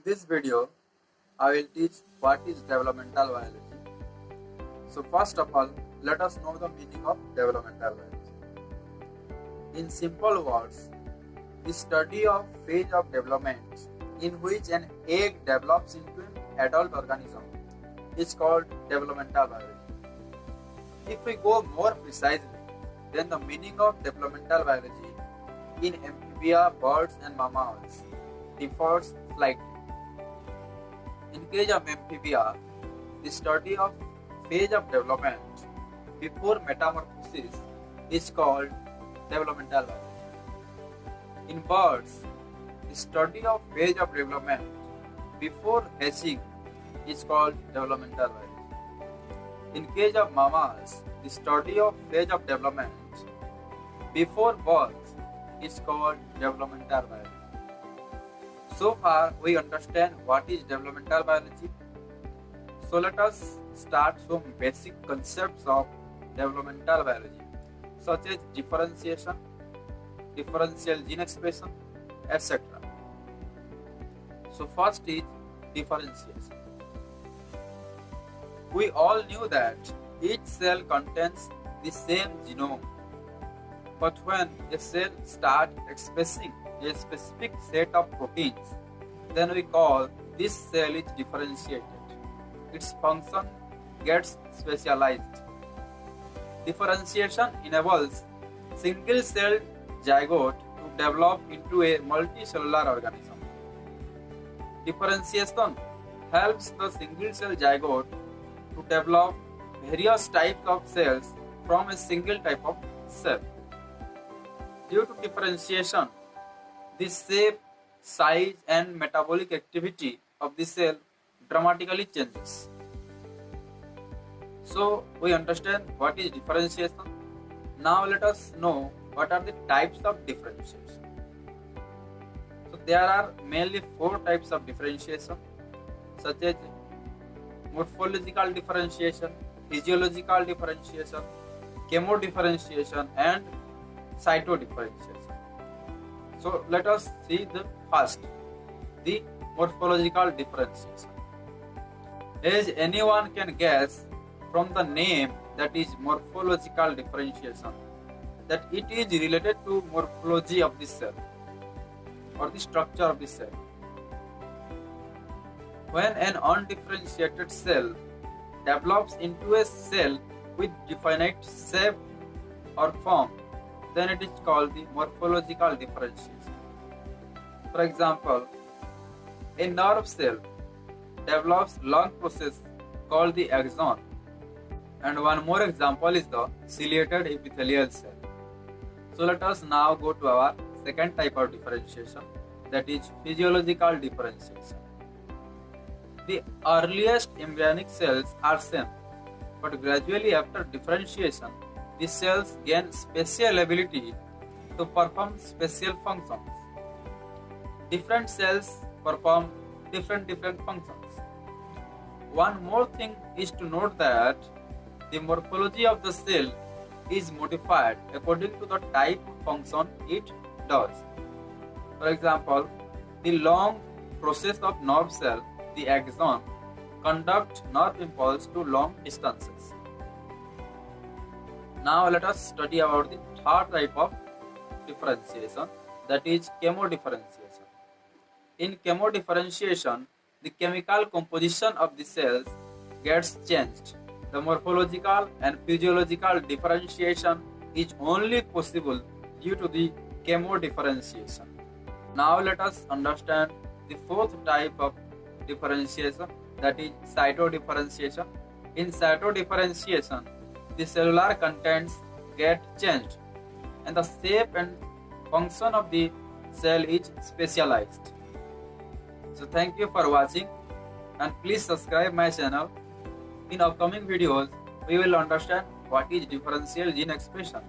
this video, I will teach what is developmental biology. So first of all, let us know the meaning of developmental biology. In simple words, the study of phase of development in which an egg develops into an adult organism is called developmental biology. If we go more precisely, then the meaning of developmental biology in amphibia, birds and mammals differs slightly. In case of amphibia, the study of phase of development before metamorphosis is called developmental biology. In birds, the study of phase of development before hatching is called developmental biology. In case of mammals, the study of phase of development before birth is called developmental biology. So far, we understand what is developmental biology. So let us start some basic concepts of developmental biology, such as differentiation, differential gene expression, etc. So first is differentiation. We all knew that each cell contains the same genome, but when a cell starts expressing a specific set of proteins, then we call this cell is differentiated. Its function gets specialized. Differentiation enables single-celled zygote to develop into a multicellular organism. Differentiation helps the single-cell zygote to develop various types of cells from a single type of cell. Due to differentiation, the shape, size and metabolic activity of the cell dramatically changes. So we understand what is differentiation. Now let us know what are the types of differentiation. So there are mainly 4 types of differentiation, such as morphological differentiation, physiological differentiation, chemodifferentiation and cytodifferentiation. So let us see the first, the morphological differentiation. As anyone can guess from the name, that is morphological differentiation, that it is related to morphology of the cell or the structure of the cell. When an undifferentiated cell develops into a cell with definite shape or form, then it is called the morphological differentiation. For example, a nerve cell develops long process called the axon, and one more example is the ciliated epithelial cell. So let us now go to our second type of differentiation, that is physiological differentiation. The earliest embryonic cells are same, but gradually after differentiation, the cells gain special ability to perform special functions. Different cells perform different functions. One more thing is to note that the morphology of the cell is modified according to the type of function it does. For example, the long process of nerve cell, the axon, conduct nerve impulse to long distances. Now let us study about the third type of differentiation, that is chemodifferentiation. In chemodifferentiation, the chemical composition of the cells gets changed. The morphological and physiological differentiation is only possible due to the chemodifferentiation. Now let us understand the fourth type of differentiation, that is cytodifferentiation. In cytodifferentiation, the cellular contents get changed and the shape and function of the cell is specialized. So thank you for watching and please subscribe my channel. In upcoming videos, we will understand what is differential gene expression.